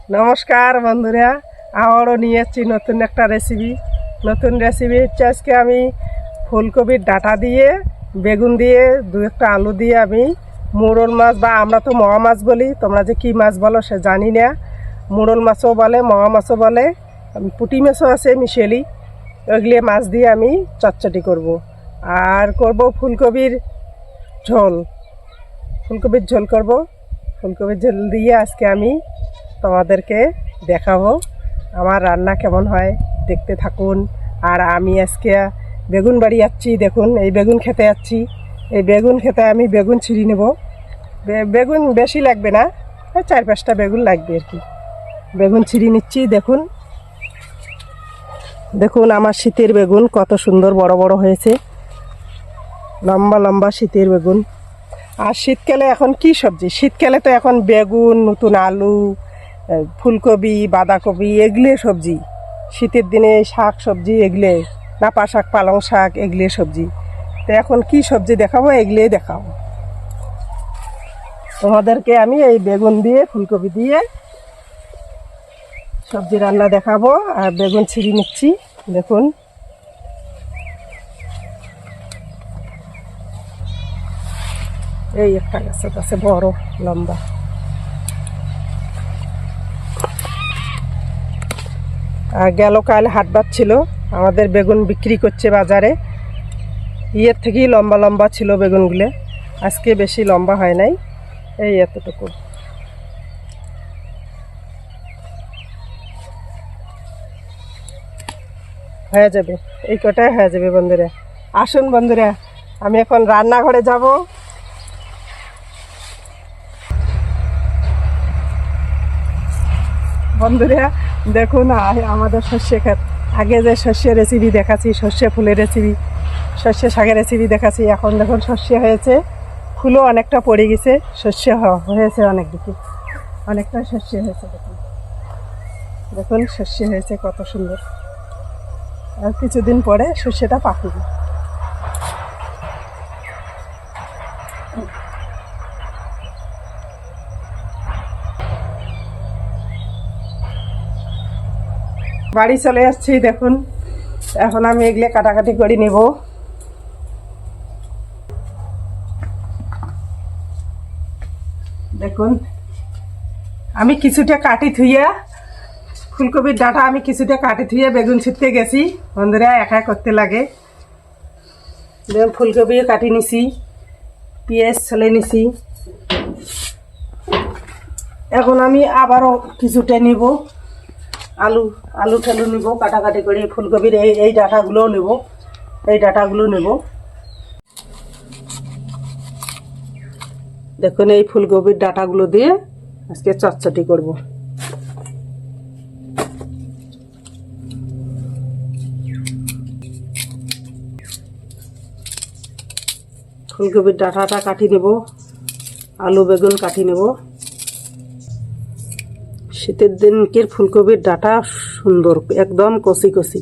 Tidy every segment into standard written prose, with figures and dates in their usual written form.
নমস্কার বন্ধুরা, আবারও নিয়ে এসেছি নতুন একটা রেসিপি। নতুন রেসিপি হচ্ছে আজকে আমি ফুলকপির ডাঁটা দিয়ে, বেগুন দিয়ে, দু একটা আলু দিয়ে আমি মোড়ল মাছ বা আমরা তো মোয়া মাছ বলি, তোমরা যে কী মাছ বলো সে জানি না। মোড়ল মাছও বলে, মোয়া মাছও বলে, পুঁটি মাছও আছে মিশেলি। ওইগুলো মাছ দিয়ে আমি চটচটি করব। আর করব ফুলকপির ঝোল। ফুলকপির ঝোল করব। ফুলকপির ঝোল দিয়ে আজকে আমি তোমাদেরকে দেখাবো আমার রান্না কেমন হয়, দেখতে থাকুন। আর আমি আজকে বেগুন বাড়ি যাচ্ছি, দেখুন এই বেগুন খেতে যাচ্ছি। এই বেগুন খেতে আমি বেগুন ছিঁড়ে নেব। বেগুন বেশি লাগবে না, 4-5টা বেগুন লাগবে আর কি। বেগুন ছিঁড়ে নিচ্ছি। দেখুন দেখুন আমার শীতের বেগুন কত সুন্দর বড় বড় হয়েছে, লম্বা লম্বা শীতের বেগুন। আর শীতকালে এখন কি সবজি, শীতকালে তো এখন বেগুন, নতুন আলু, ফুলকপি, বাঁধাকপি, এগুলো সবজি। শীতের দিনে শাক সবজি এগুলো, নাপা শাক, পালং শাক, এগুলো সবজি। তো এখন কি সবজি দেখাবো, এগুলোই দেখাবো তোমাদেরকে। আমি এই বেগুন দিয়ে, ফুলকপি দিয়ে সবজি রান্না দেখাবো। আর বেগুন ছিঁড়ে নিচ্ছি। দেখুন এই একটা গাছের কাছে বড় লম্বা। আর গেল কাল হাটবার ছিল, আমাদের বেগুন বিক্রি করছে বাজারে। ইয়ের থেকেই লম্বা লম্বা ছিল বেগুনগুলো, আজকে বেশি লম্বা হয় নাই, এই এতটুকু। হয়ে যাবে, এই কটাই হয়ে যাবে বন্ধুরা। আসুন বন্ধুরা, আমি এখন রান্নাঘরে যাব। বন্ধুরা দেখুন আমাদের সর্ষে ক্ষেত। আগে যে সর্ষে রেসিপি দেখাচ্ছি, সর্ষে ফুলের রেসিপি, সর্ষে শাকের রেসিপি দেখাচ্ছি, এখন দেখুন সর্ষে হয়েছে, ফুলও অনেকটা পড়ে গেছে, সর্ষে হয়েছে অনেক দিকে, অনেকটা সর্ষে হয়েছে। দেখুন দেখুন সর্ষে হয়েছে কত সুন্দর। আর কিছুদিন পরে সর্ষেটা পাকবে। বাড়ি চলে আসছি, দেখুন এখন আমি এগুলো কাটাকাটি করে নেব। দেখুন আমি কিছুটা কাটি থুইয়া, ফুলকপির ডাঁটা আমি কিছুটা কাটি থুইয়া বেগুন ছিঁড়তে গেছি। বন্ধুরা একা করতে লাগে। দেখুন ফুলকপিও কাটি নিছি, পেঁয়াজ ছলে নিছি। এখন আমি আবারও কিছুটা নিব, আলু ঠালু নেব কাটাকাটি করে। ফুলকপির এই ডাঁটাগুলোও নেব, এই ডাঁটাগুলো নেব। দেখুন এই ফুলকপির ডাঁটাগুলো দিয়ে আজকে চটচটি করব। ফুলকপির ডাঁটাটা কাটি নেব, আলু বেগুন কাটি নেব। শীতের দিনকের ফুলকপির ডাঁটা সুন্দর, একদম কচি কচি।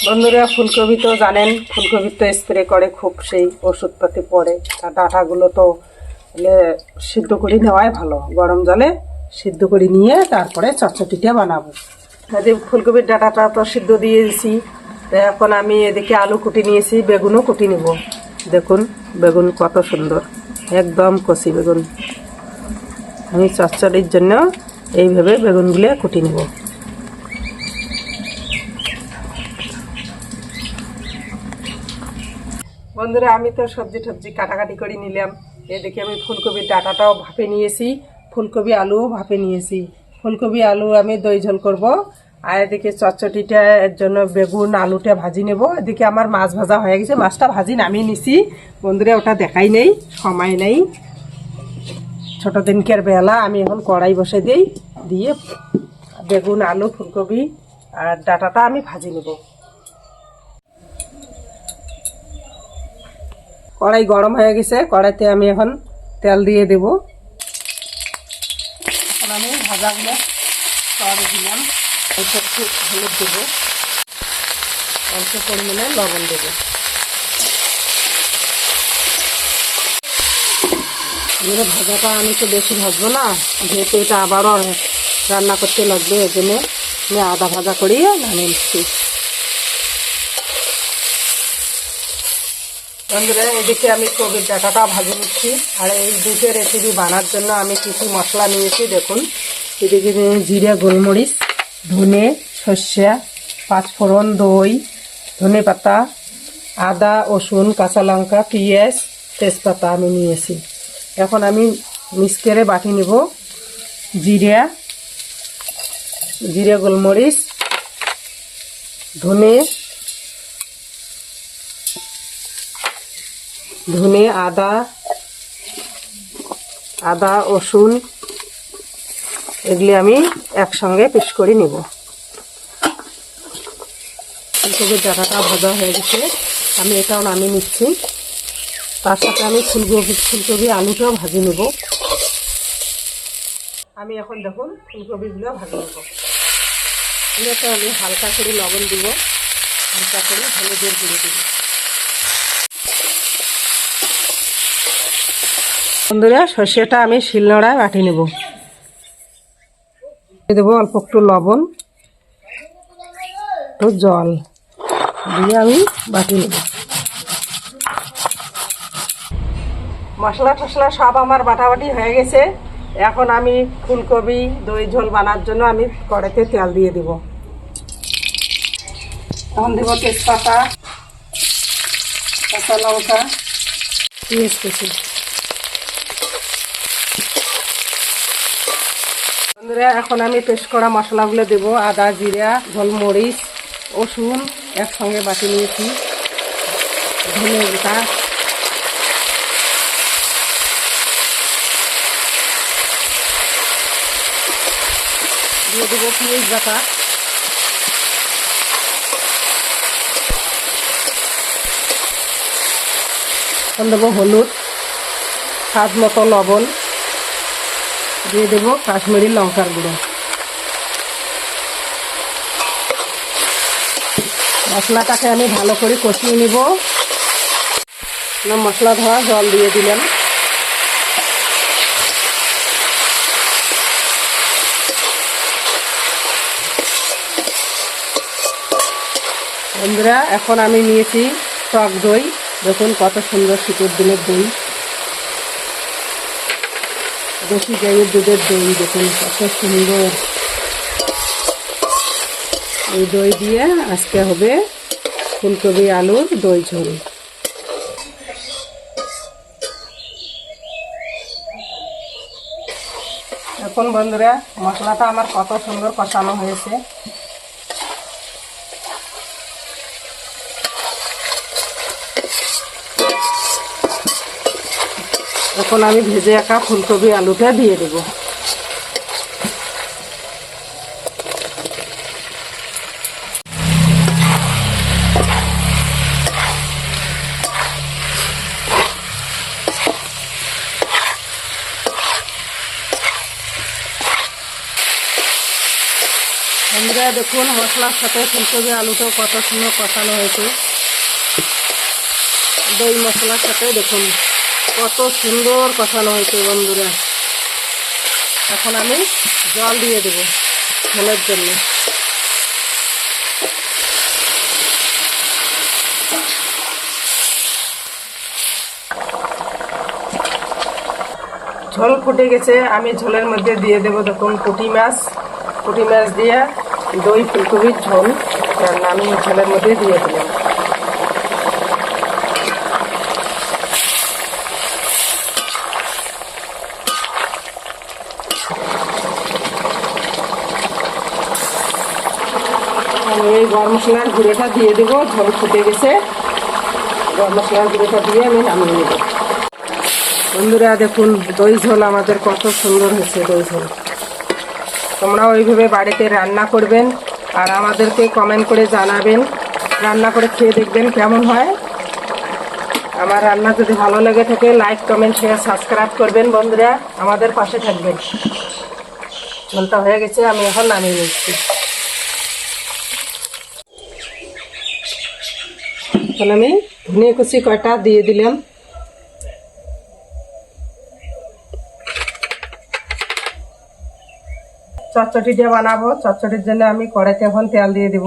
বন্ধুরা ফুলকপি তো জানেন, ফুলকপি তো স্প্রে করে খুব, সেই ওষুধপাতি পড়ে। আর ডাঁটাগুলো তো সিদ্ধ করে নেওয়াই ভালো, গরম জলে সিদ্ধ করে নিয়ে তারপরে চটচটিটা বানাবো। ফুলকপির ডাঁটাটা তো সিদ্ধ দিয়ে দিয়েছি। এখন আমি এদিকে আলু কুটি নিয়েছি, বেগুনও কুটি নেব। দেখুন বেগুন কত সুন্দর, একদম কচি বেগুন। আমি চটচটির জন্য এইভাবে বেগুনগুলো কুটি নেব। বন্ধুরা আমি তো সবজি টবজি কাটাকাটি করে নিলাম। এদিকে আমি ফুলকপির ডাঁটাটাও ভাপে নিয়েছি, ফুলকপি আলুও ভাপে নিয়েছি। ফুলকপি আলু আমি দই ঝোল করব। আর এদিকে চটচটিটা এর জন্য বেগুন আলুটা ভাজি নেব। এদিকে আমার মাছ ভাজা হয়ে গেছে, মাছটা ভাজি নামিয়ে নিছি। বন্ধুরা ওটা দেখাই নেই, সময় নেই, ছোট দিনকের বেলা। আমি এখন কড়াই বসে দিই, দিয়ে বেগুন আলু ফুলকপি আর ডাঁটাটা আমি ভাজি নেব। কড়াই গরম হয়ে গেছে, কড়াইতে আমি এখন তেল দিয়ে দেব। এখন আমি ভাজাগুলো সরে দিলাম, একটু হলুদ দেবো, অল্প পরিমাণে লবণ দেব। এবারে ভাজাটা আমি তো বেশি ভাজবো না, যেহেতু এটা আবারও রান্না করতে লাগবে, এই জন্য আমি আধা ভাজা করিয়ে নামিয়ে নিচ্ছি। বন্ধুরা, এদিকে আমি কবির ডাঁটাটা ভাজে নিচ্ছি। আর এই দুটো রেসিপি বানার জন্য আমি কিছু মশলা নিয়েছি দেখুন। এদিকে জিরে, গোলমরিচ, ধনে, সর্ষে, পাঁচফোড়ন, দই, ধনে পাতা, আদা, রসুন, কাঁচা লঙ্কা, পেঁয়াজ, তেজপাতা আমি নিয়েছি। এখন আমি মিক্স করে বাটি নেব। জিরে, গোলমরিচ, ধনে, আদা, রসুন এগুলি আমি একসঙ্গে পেস্ট করে নেব। ফুলকপির ডাঁটাটা ভাজা হয়ে গেছে, আমি এটাও নামিয়ে নিচ্ছি। তার সাথে আমি ফুলকপি আলুটাও ভাজি নেব। আমি এখন দেখুন ফুলকপিগুলো ভাজি নেব। এটাতে আমি হালকা করে লবণ দিব, হালকা করে হলুদের গুঁড়ো দিব। বন্ধুরা, সর্ষেটা আমি শিলনোড়ায় বাটি নেব। দেবো অল্প একটু লবণ, একটু জল দিয়ে আমি বাটি নেব। মশলা টশলা সব আমার বাটাবাটি হয়ে গেছে। এখন আমি ফুলকপি দই ঝোল বানার জন্য আমি কড়াইতে তেল দিয়ে দিব। এখন দেবো তেজপাতা, কাঁচা লঙ্কা, পেঁয়াজ কুচি। বন্ধুরা, এখন আমি পেস্ট করা মশলাগুলো দেব। আদা, জিরা, গোলমরিচ, রসুন একসঙ্গে বাটি নিয়েছি, ধনে গোটা, দিয়ে দেবো পেঁয়াজ বাটা, দেবো হলুদ, স্বাদ মতো লবণ, দিয়ে দেবো কাশ্মীরি লঙ্কার গুঁড়ো। মশলাটাকে আমি ভালো করে কষিয়ে নিব। মশলা ধোয়া জল দিয়ে দিলাম। বন্ধুরা, এখন আমি নিয়েছি টক দই। দেখুন কত সুন্দর শীতের দিনের দই, দেশি গাইয়ের দুধের দই। দেখুন কত সুন্দর। এই দই দিয়ে আজকে হবে ফুলকপি আলুর দই ঝোল। এখন বন্ধুরা, মশলাটা আমার কত সুন্দর কষানো হয়েছে। এখন আমি ভেজে রাখা ফুলকপি আলুটা দিয়ে দেব। বন্ধুরা, দেখুন মশলার সাথে ফুলকপি আলুটাও কত সুন্দর কষানো হয়েছে। দই মশলার সাথে দেখুন কত সুন্দর কষানো হয়েছে। বন্ধুরা, এখন আমি জল দিয়ে দেব ঝোলের জন্য। ঝোল ফুটে গেছে, আমি ঝোলের মধ্যে দিয়ে দেব দেখুন পুঁটি মাছ দিয়ে দই ফুলকপির ঝোল আমি ঝোলের মধ্যে দিয়ে দিলাম। আমি এই গরম মশলার গুঁড়োটা দিয়ে দেবো। ঝোল ফুটে গেছে, গরম মশলার গুঁড়োটা দিয়ে আমি নামিয়ে নেব। বন্ধুরা, দেখুন দই ঝোল আমাদের কত সুন্দর হয়েছে। দই ঝোল তোমরাও ওইভাবে বাড়িতে রান্না করবেন আর আমাদেরকে কমেন্ট করে জানাবেন। রান্না করে খেয়ে দেখবেন কেমন হয়। আমার রান্না যদি ভালো লেগে থাকে লাইক, কমেন্ট, শেয়ার, সাবস্ক্রাইব করবেন। বন্ধুরা, আমাদের পাশে থাকবেন। ঝোলটা হয়ে গেছে, আমি এখন নামিয়ে নিচ্ছি। এখন আমি ধনে কুচি কয়টা দিয়ে দিলাম। চচ্চড়ি দিয়ে বানাবো, চচ্চড়ির জন্য আমি কড়াইতে এখন তেল দিয়ে দিব।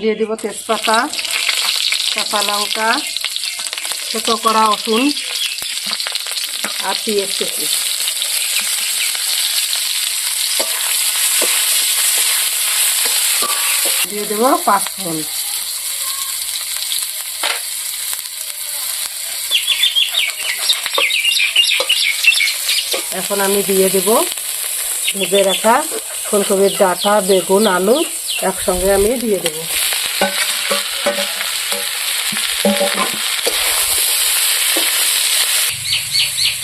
দিয়ে দিব তেজপাতা, কাঁচা লঙ্কা, ছোটো করা রসুন আর পেঁয়াজ কুচি। দিয়ে দেবো পাঁচফোড়ন। এখন আমি দিয়ে দেব ভেজে রাখা ফুলকপির ডাঁটা, বেগুন, আলু একসঙ্গে আমি দিয়ে দেব।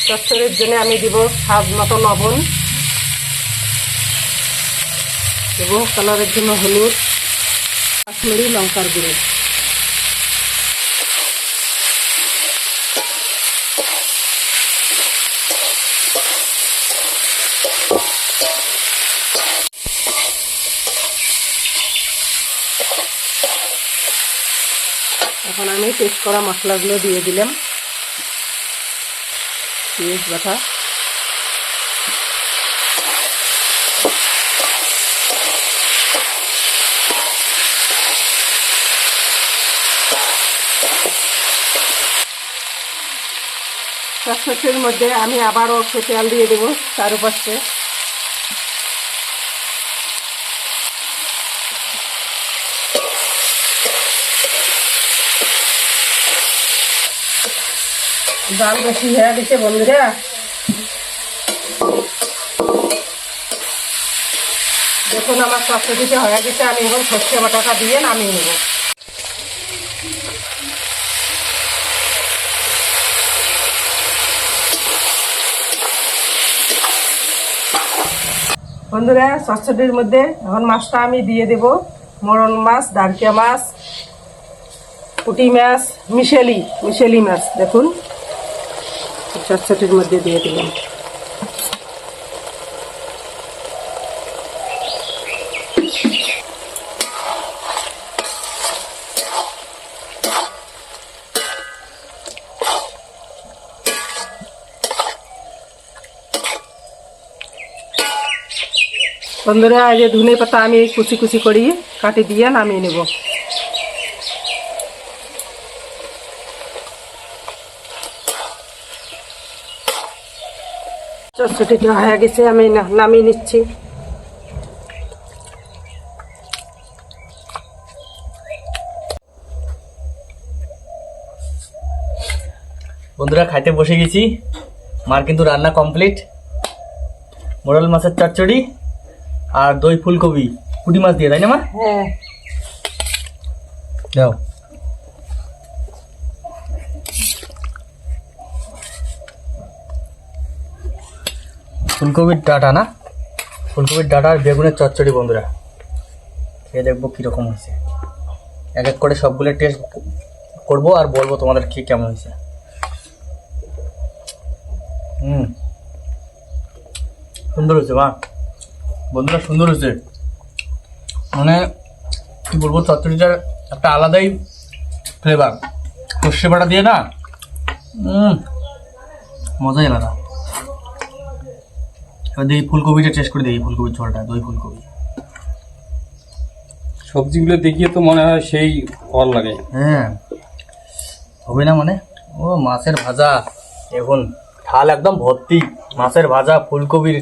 চচ্চড়ির জন্য আমি দিব স্বাদ মতো লবণ, দেবো কালারের জন্য হলুদ, কাশ্মীরি লঙ্কার গুঁড়ো। এখন আমি পেস্ট করা মশলাগুলো দিয়ে দিলাম। পেঁয়াজ বাটা, চচ্চড়ির মধ্যে আমি আবারও একটু তেল দিয়ে দেবো চারপাশে। জাল বেশি হয়ে গেছে বন্ধুরা, দেখুন আমার চচ্চড়িটা হয়ে গেছে। আমি এখন সর্ষে বাটাটা দিয়ে নামিয়ে নেব। বন্ধুরা চচ্চড়ির মধ্যে এখন মাছটা আমি দিয়ে দেব। মোরল মাছ, দারকিয়া মাছ, পুঁটি মাছ, মিশেলি মাছ দেখুন চচ্চড়ির মধ্যে দিয়ে দিলাম। বন্ধুরা এই যে ধনে পাতা আমি কুচি কুচি করি কাটি দিয়ে নামিয়ে নেব। চচ্চড়িটা হয়ে গেছে, আমি নামিয়ে নিচ্ছি। বন্ধুরা খাইতে বসে গেছি, মার কিন্তু রান্না কমপ্লিট। মোরল মাছের চচ্চড়ি আর দই ফুলকপি পুঁটি মাছ দিয়ে, তাই না মা? হ্যাঁ, দাও। ফুলকপির ডাঁটা না, ফুলকপির ডাঁটা আর বেগুনের চচ্চড়ি বন্ধুরা, খেয়ে দেখবো কীরকম হয়েছে। এক এক করে সবগুলো টেস্ট করবো আর বলবো তোমাদের কি কেমন হয়েছে। সুন্দর হয়েছে মা, বন্ধুরা সুন্দর হয়েছে। মানে কি বলবো, চচ্চড়িটার একটা আলাদাই ফ্লেভার, সর্ষে বাটা দিয়ে না, মজাই আলাদা। এবার দেখি ফুলকপিটা টেস্ট করে দেখি, ফুলকপির ঝোলটা, দই ফুলকপি। সবজিগুলো দেখিয়ে তো মনে হয় সেই ফল লাগে। হ্যাঁ, হবে না মানে। ও মাছের ভাজা, এখন থাল একদম ভর্তি, মাছের ভাজা, ফুলকপির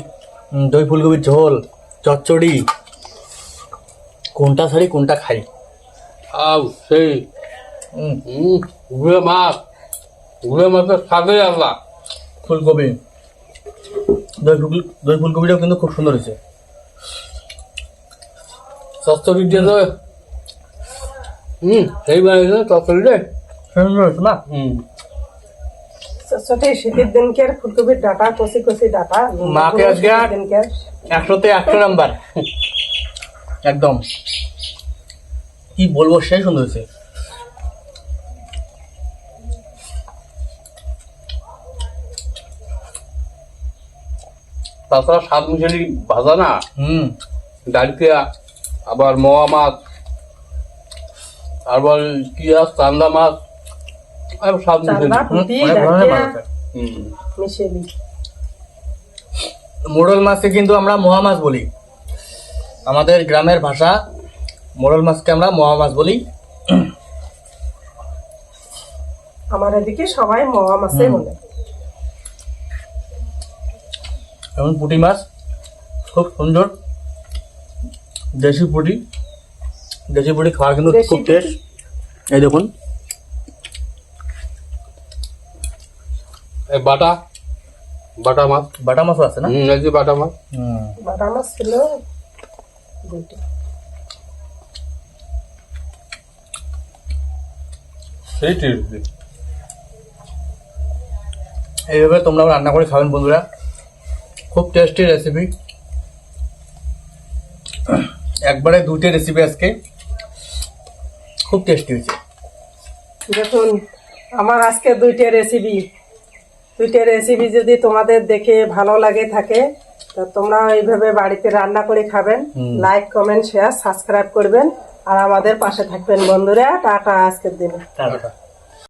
দই ফুলকপির ঝোল, চচ্চড়ি, কোনটা ছাড়ি কোনটা খাই। আউ সেই গুঁড়ো মাছের স্বাদই আলাদা। ফুলকপি, দই ফুলকপিটাও কিন্তু খুব সুন্দর হয়েছে। চচ্চড়ি দিয়ে তো সেই বানিয়েছে চচ্চড়িটা সুন্দর হয়েছে না। চচ্চড়ি শীতের দিনকার ফুলকপির ডাঁটা, কচি কচি ডাঁটা, মাকে আজকে 100-তে 100 নাম্বার একদম, কি বলবো, সেই সুন্দর হয়েছে। তাছাড়া স্বাদ মিশালি ভাজা না, ডালকিয়া, আবার মোয়া মাছ, আর বল কি আস চান্দা মাছ আর স্বাদ মিশালি চান্দা পুঁটি অনেক ধরনের মাছ ডাকিয়া আছে। হুম। মিশিয়ে দিই। মোড়ল মাছকে কিন্তু আমরা মহা মাছ বলি। আমাদের গ্রামের ভাষা মোড়ল মাছকে আমরা মহা মাছ বলি। আমার এদিকে সবাই মোয়া মাছে বলে। এবং পুঁটি মাছ খুব সুন্দর, দেশি পুঁটি। দেশি পুঁটি খাওয়ার কিন্তু দেশি খুব পুঁটি। টেস্ট। এই দেখুন, এই বাটা বাটা মাছ বাটা মাছও আছে না? এই যে বাটা মাছ বাটা মাছ ছিল দুইটা। সেই টেস্টি। এইভাবে তোমরাও রান্না করে খাবেন বন্ধুরা, খুব টেস্টি রেসিপি। একবারে দুইটা রেসিপি আজকে খুব টেস্টি হয়েছে। দেখুন আমার আজকে দুইটা রেসিপি যদি তোমাদের দেখে ভালো লাগে থাকে তো তোমরা এইভাবে বাড়িতে রান্না করে খাবেন। লাইক কমেন্ট শেয়ার সাবস্ক্রাইব করবেন আর আমাদের পাশে থাকবেন বন্ধুরা। টাটা আজকের দিনে। টাটা।